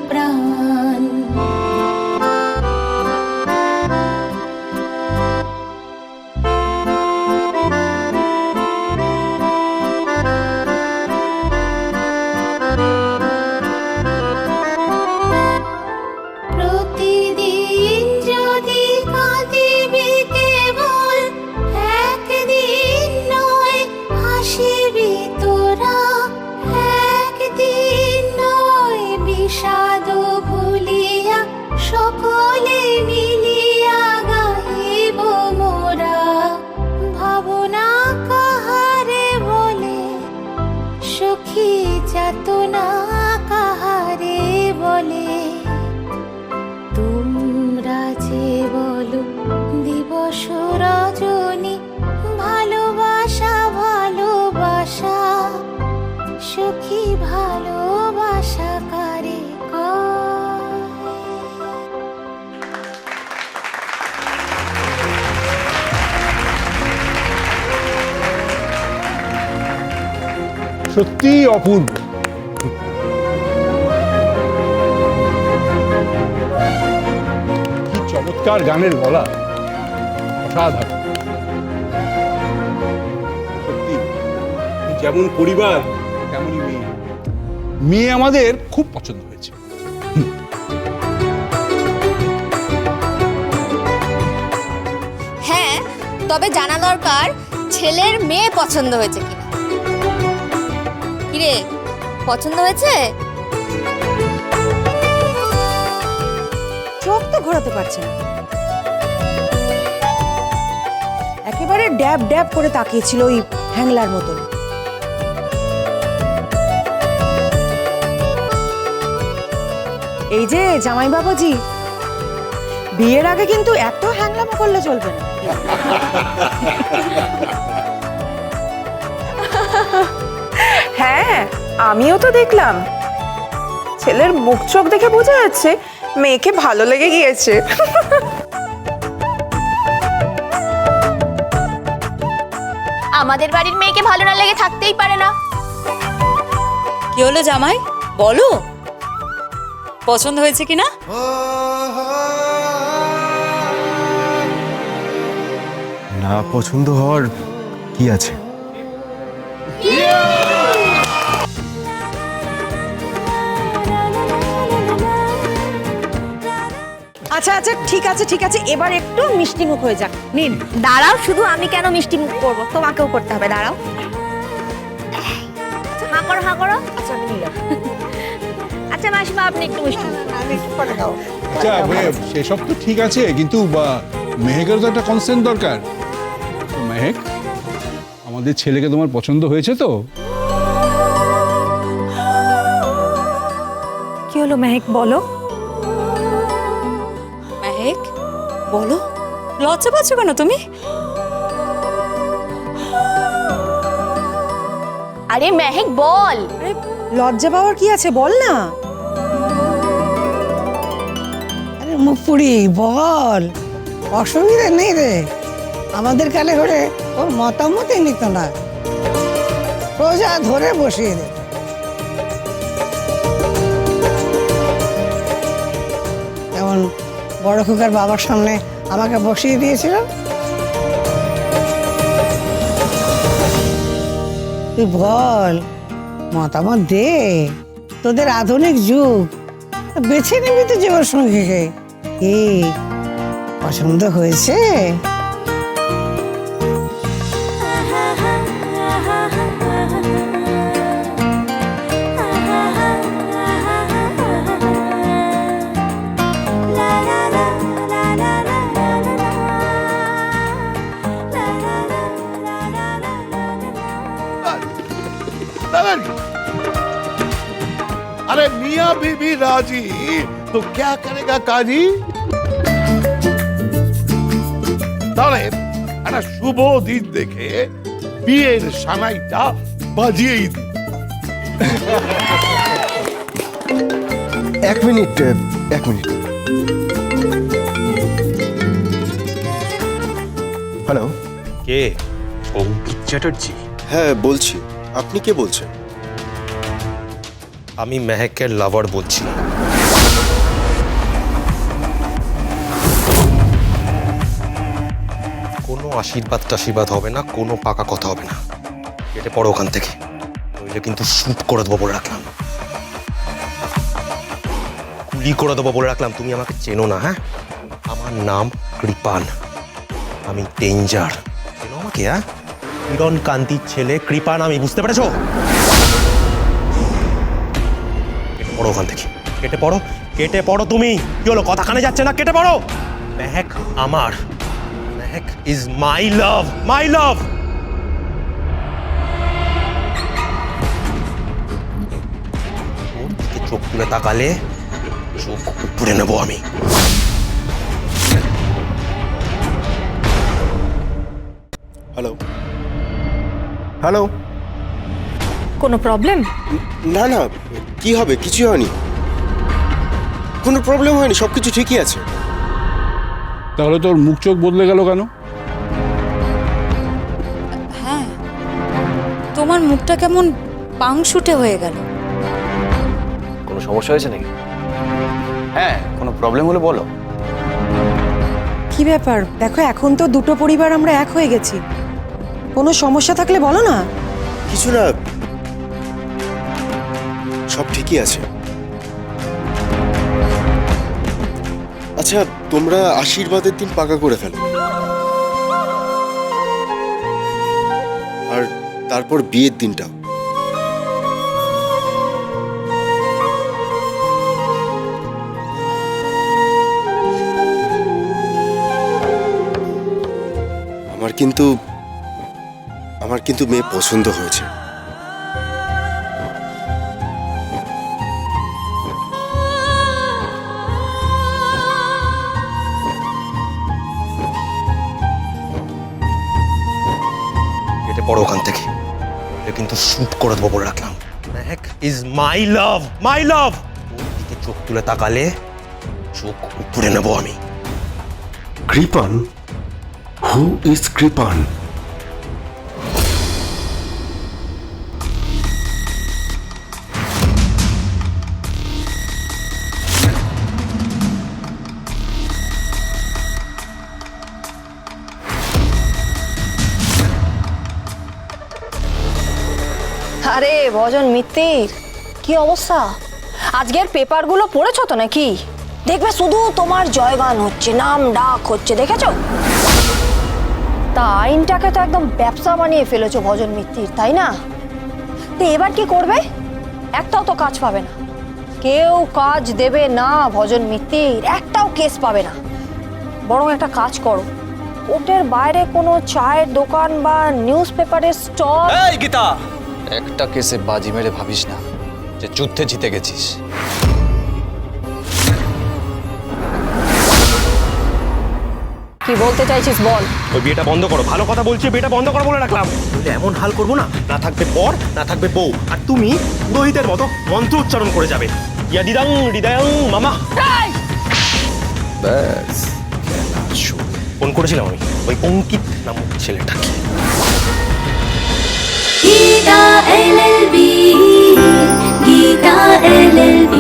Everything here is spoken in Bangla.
প্রাণ। প্রতিদিন যদি কাঁদিবি কেবল, একদিন নয় হাসিবি তোরা, একদিন নয় বিষাদ ভুলিয়া সকলে মিলিয়া গাহিব মোরা। ভাবনা কাহারে বলে সখী, যাতনা কাহারে বলে, তোমরা যে বলো দিবস রজনী, ভালোবাসা ভালোবাসা সখী, ভালোবাসা কারে কয়। সত্যি অপূর্ব। কি চমৎকার গানের গলা, অসাধারণ। সত্যি যেমন পরিবার তেমনই মেয়ে। মেয়ে আমাদের খুব পছন্দ হয়েছে। হ্যাঁ, তবে জানা দরকার ছেলের মেয়ে পছন্দ হয়েছে কিনা। কিরে, পছন্দ হয়েছে? চোখ তো ঘোরাতে পারছে না, একেবারে ড্যাব ড্যাব করে তাকিয়েছিল ওই হ্যাংলার মতন। এই যে জামাই বাবাজি, বিয়ের আগে কিন্তু এত হ্যাংলামো করলে চলবে না। হ্যাঁ, আমিও তো দেখলাম। ছেলের মুখ চোখ দেখে বোঝা যাচ্ছে মেয়েকে ভালো লেগে গিয়েছে। আমাদের বাড়ির মেয়েকে ভালো না লেগে থাকতেই পারে না। কি হলো জামাই, বলো পছন্দ হয়েছে কিনা? না পছন্দ হওয়ার কি আছে? আচ্ছা আচ্ছা, ঠিক আছে ঠিক আছে, এবার একটু মিষ্টি মুখ হয়ে যাক। নিন। দাঁড়াও, শুধু আমি কেন মিষ্টি মুখ করবো? তোমাকেও করতে হবে। দাঁড়াও, হাঁ করো হাঁ করো। আচ্ছা আমি নিলাম। আচ্ছা মাসিমা, আপনি একটু মিষ্টি মুখ। আচ্ছা সেসব তো ঠিক আছে, কিন্তু মেহেকের তো একটা কনসেন্ট দরকার। মেহেক, আমাদের ছেলেকে তোমার পছন্দ হয়েছে তো? কি হলো মেহেক, বলো। মেহেক বলো, লজ্জা পাচ্ছ কেন তুমি? আরে মেহেক বল। আরে লজ্জা পাওয়ার কি আছে, বল না। আরে মুখপুরি বল, অসুবিধা নেই রে। আমাদের কালে হলে ওর মতামতই নিত না, সোজা ধরে বসিয়ে দে। যেমন বড় খোকার বাবার সামনে আমাকে বসিয়ে দিয়েছিল। তুই বল, মতামত দে। তোদের আধুনিক যুগ, বেছে নিবি তো জীবন সঙ্গীকে। কি পছন্দ হয়েছে? अरे मियाँ बीबी राजी तो क्या करेगा काजी। তাহলে একটা শুভ দিন দেখে বিয়ের সানাইটা বাজিয়েই দিই। এক মিনিট। হ্যালো, কে? অঙ্কিত চ্যাটার্জি? হ্যাঁ বলছি, আপনি কে বলছেন? আমি মেহেকের লাভার বলছি। কোনো আশীর্বাদ হবে না, কোনো পাকা কথা হবে না। কেটে পড়ো ওখান থেকে, নইলে কিন্তু শুট করে দেবো বলে রাখলাম, গুলি করে দেবো বলে রাখলাম। তুমি আমাকে চেনো না, হ্যাঁ? আমার নাম কৃপান, আমি ডেঞ্জার। চেনো আমাকে? হ্যাঁ, কিরণ কান্তির ছেলে কৃপান আমি, বুঝতে পেরেছো? কেটে পড়ো ওখান থেকে, কেটে পড়ো, কেটে পড়ো। তুমি কি হলো, কথা কানে যাচ্ছে না? কেটে পড়ো। মেহেক আমার, মেহেক ইজ মাই লাভ, মাই লাভ। ওর দিকে চোখ তুলে তাকালে চোখ উপড়ে নেবো আমি। Hello hello. কোনো প্রবলেম? না না, কি হবে, কিছু হয়নি, কোনো প্রবলেম হয়নি, সব কিছু ঠিকই আছে। তাহলে তোর মুখ চোখ বদলে গেল কেন? হ্যাঁ, তোমার মুখটা কেমন পাংশুটে হয়ে গেল। কোনো সমস্যা হয়েছে নাকি? হ্যাঁ, কোনো প্রবলেম হলে বলো। কি ব্যাপার, দেখো এখন তো দুটো পরিবার আমরা এক হয়ে গেছি, কোনো সমস্যা থাকলে বলো না। কিছু না, সব ঠিকই আছে। আচ্ছা, তোমরা আশীর্বাদের দিন পাকা করে ফেলো, আর তারপর বিয়ের দিনটা। আমার কিন্তু মেয়ে পছন্দ হয়েছে। কেটে পড়ো ওখান থেকে, এটা কিন্তু শুট করে দেবো বলে রাখলাম। মেহেক ইজ মাই লাভ, মাই লাভ। ওর দিকে চোখ তুলে তাকালে চোখ উপড়ে নেবো আমি। কৃপান? Who is Kripan? আরে ভজন মিত্তির, কি অবস্থা? আজকের পেপারগুলো পড়েছো তো নাকি? দেখবে শুধু তোমার জয়গান হচ্ছে, নাম ডাক হচ্ছে, দেখেছো? তা আইনটাকে তো একদম ব্যবসা বানিয়ে ফেলেছো ভজন মিত্তির, তাই না? তো এবার কি করবে? একটাও তো কাজ পাবে না, কেউ কাজ দেবে না ভজন মিত্তির, একটাও কেস পাবে না। বরং একটা কাজ করো, ওটের বাইরে কোনো চায়ের দোকান বা নিউজ পেপারের স্টল। এই গীতা, একটা কেসে বাজি মেরে ভাবিস না যে যুদ্ধে জিতে গেছিস। কি বলতে চাইছিস বল? ওই বিয়েটা বন্ধ করো, ভালো কথা বলছি, বিয়েটা বন্ধ করো বলে রাখলাম। বলে এমন হাল করবো না, না থাকবে পর, না থাকবে বউ, আর তুমি পুরোহিতের মতো মন্ত্র উচ্চারণ করে যাবে। ইয়া দিদাং হৃদয়ং মামা। ব্যাস, ফোন করেছিলাম আমি ওই অঙ্কিত নামক ছেলেটাকে। Gita LLB, Gita LLB।